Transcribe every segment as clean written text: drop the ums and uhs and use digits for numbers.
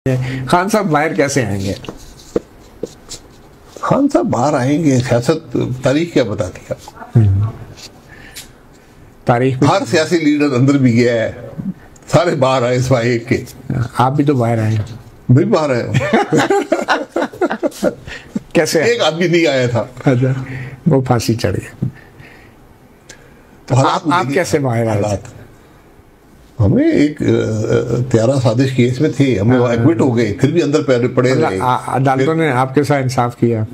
खान साहब बाहर कैसे आएंगे? खान साहब बाहर आएंगे, सियासत तारीख क्या बताती है आपको? तारीख हर सियासी लीडर अंदर भी गया है, सारे बाहर आए सिवाय एक के। आप भी तो बाहर आए। मैं भी बाहर आया कैसे? एक आदमी नहीं आया था। अच्छा, वो फांसी चढ़ गया। तो आप कैसे बाहर आए? हमें एक त्यारा साजिश केस में थे, हमें एक्विट हो गए, फिर भी अंदर पड़े रहे। अदालतों ने आपके साथ इंसाफ किया?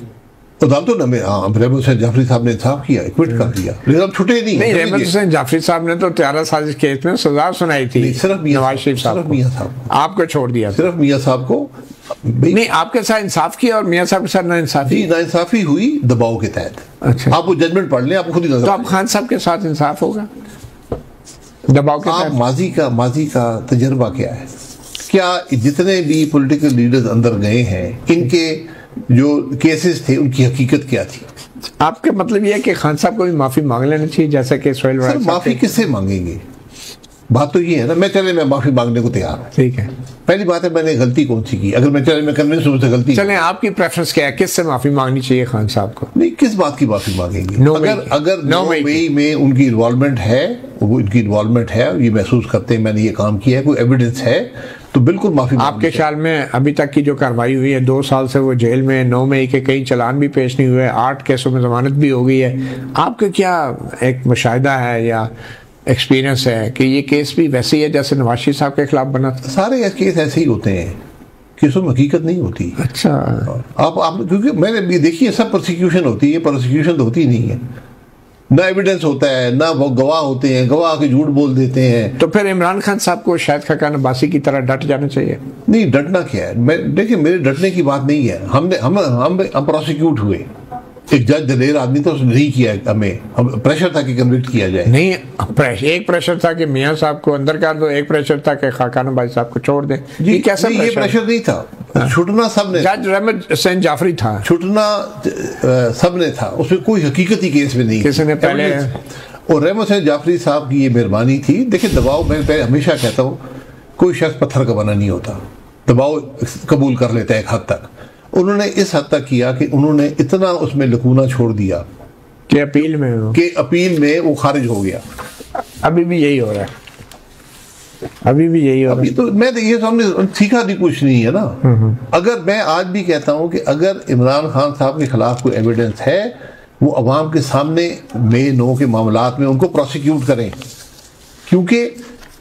अदालतों ने रहमत हुसैन जाफरी साहब ने इंसाफ किया, एक्विट कर दिया, लेकिन अब छुटे नहीं। रहमत हुसैन जाफरी साहब ने तो त्यारा साजिश केस में सजा सुनाई थी, सिर्फ नवाज शरीफ साहब को। आपको छोड़ दिया? सिर्फ मियां साहब को नहीं, आपके साथ इंसाफ किया और मियां साहब के साथ नाइंसाफी? नाइंसाफी हुई दबाव के तहत। अच्छा, आप वो जजमेंट पढ़ लें, आपको खुद ही नजर। तो अब खान साहब के साथ इंसाफ होगा दबाव के तहत? माजी का तजर्बा क्या है? क्या जितने भी पॉलिटिकल लीडर्स अंदर गए हैं, इनके जो केसेस थे उनकी हकीकत क्या थी? आपके मतलब यह है कि खान साहब को भी माफी मांग लेनी चाहिए, जैसे कि सोहेल सर माफी किससे मांगेंगे? बात तो ये है ना, मैं माफी मांगने को तैयार हूँ। ठीक है, पहली बात है मैंने गलती कौन सी की? अगर मैं कन्विंस हूँ से गलती। चलें, आपकी प्रेफरेंस क्या है, किससे माफी मांगनी चाहिए खान साहब को? नहीं, किस बात की माफी मांगेंगे? अगर 9 मई में उनकी इन्वॉल्वमेंट है, वो इनकी इन्वॉल्वमेंट है, ये महसूस करते हैं मैंने ये काम किया है, कोई एविडेंस है, तो बिल्कुल माफी। आपके ख्याल में अभी तक की जो कार्रवाई हुई है, 2 साल से वो जेल में, 9 मई के कई चलान भी पेश नहीं हुए, 8 केसों में जमानत भी हो गई है, आपका क्या एक मुशाहिदा है या एक्सपीरियंस है कि ये केस भी वैसे ही है जैसे नवाज शरीफ साहब के खिलाफ बना था? सारे केस ऐसे ही होते हैं, केसों में हकीकत नहीं होती। अच्छा, आप क्योंकि मैंने भी देखी है, सब प्रोसिक्यूशन होती है, प्रोसिक्यूशन तो होती नहीं है, ना एविडेंस होता है, ना वो गवाह होते हैं, गवाह आके झूठ बोल देते हैं। तो फिर इमरान खान साहब को शाहिद खाकान अब्बासी की तरह डट जाना चाहिए? नहीं, डटना क्या है? देखिए, मेरे डटने की बात नहीं है। हम प्रोसिक्यूट हुए, एक जज दलेर आदमी तो नहीं किया, हमें प्रेशर था कि कन्विक्ट किया जाए। नहीं, एक प्रेशर था कि मियां साहब को अंदर कर दो, एक प्रेशर था कि खाकान अब्बासी साहब को छोड़ दें। जी, कैसा ये प्रेशर नहीं था। छुटना सबने, जज रहमत हुसैन जाफरी था, छुटना सबने था, उसमें कोई हकीकत ही केस में नहीं, किसी ने पहले। और रहमत हुसैन जाफरी साहब की ये मेहरबानी थी। देखिए, दबाव, मैं हमेशा कहता हूँ, कोई शख्स पत्थर का बना नहीं होता, दबाव कबूल कर लेता है एक हद तक। उन्होंने इस हद तक किया कि उन्होंने इतना उसमें लकूना छोड़ दिया कि अपील में वो खारिज हो गया। अभी भी यही हो रहा है, अभी भी यही हो रहा है। तो मैं ये हमने सीखा भी कुछ नहीं है ना। अगर मैं आज भी कहता हूं कि अगर इमरान खान साहब के खिलाफ कोई एविडेंस है, वो अवाम के सामने मे 9 के मामलात में उनको प्रोसिक्यूट करें, क्योंकि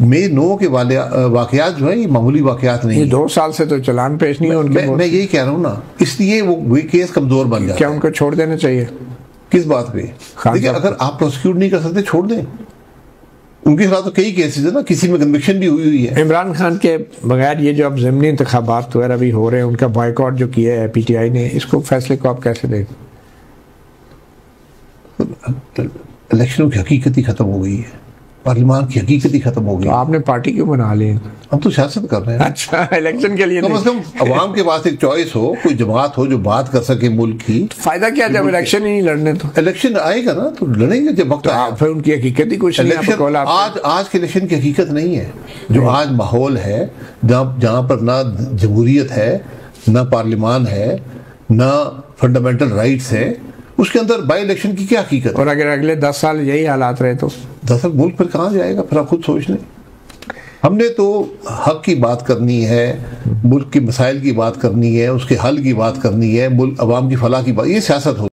मे 9 के वाकयात जो है ये मामूली वाकयात नहीं है। 2 साल से तो चलान पेश नहीं है उनके। मैं यही कह रहा हूँ ना, इसलिए वो केस कमजोर बन जाता है। क्या उनको छोड़ देना चाहिए? किस बात पे? देखिए, अगर आप प्रोसिक्यूट नहीं कर सकते, छोड़ दें। उनके खिलाफ तो कई केसेस है ना, किसी में कन्विक्शन भी हुई है। इमरान खान के बगैर ये जो अब ज़िमनी इंतखाबात वगैरह भी हो रहे हैं, उनका बॉयकॉट जो किया है PTI ने, इसको फैसले को आप कैसे देखते? इलेक्शन की हकीकत ही खत्म हो गई है, पार्लियामान की हकीकत ही खत्म हो गई। तो आपने पार्टी क्यों बना ली? हम तो सियासत कर रहे हैं। अच्छा, इलेक्शन के लिए कम से कम अवाम के पास एक चॉइस हो, कोई जमात हो जो बात कर सके मुल्क की। तो फायदा क्या जब इलेक्शन ही नहीं लड़ने? तो इलेक्शन आएगा ना, तो लड़ेंगे जब वक्त आएगा। फिर उनकी हकीकत ही कुछ नहीं। आज के इलेक्शन की हकीकत नहीं है जो आज माहौल है, जहाँ पर ना जमहूरियत है, ना पार्लियामान है, ना फंडामेंटल राइट्स है, उसके अंदर बाई इलेक्शन की क्या हकीकत? और अगर अगले 10 साल यही हालात रहे तो 10 साल मुल्क फिर कहाँ जाएगा? फिर आप खुद सोच लें। हमने तो हक की बात करनी है, मुल्क के मसाइल की बात करनी है, उसके हल की बात करनी है, मुल्क अवाम की फलाह की बात, ये सियासत हो।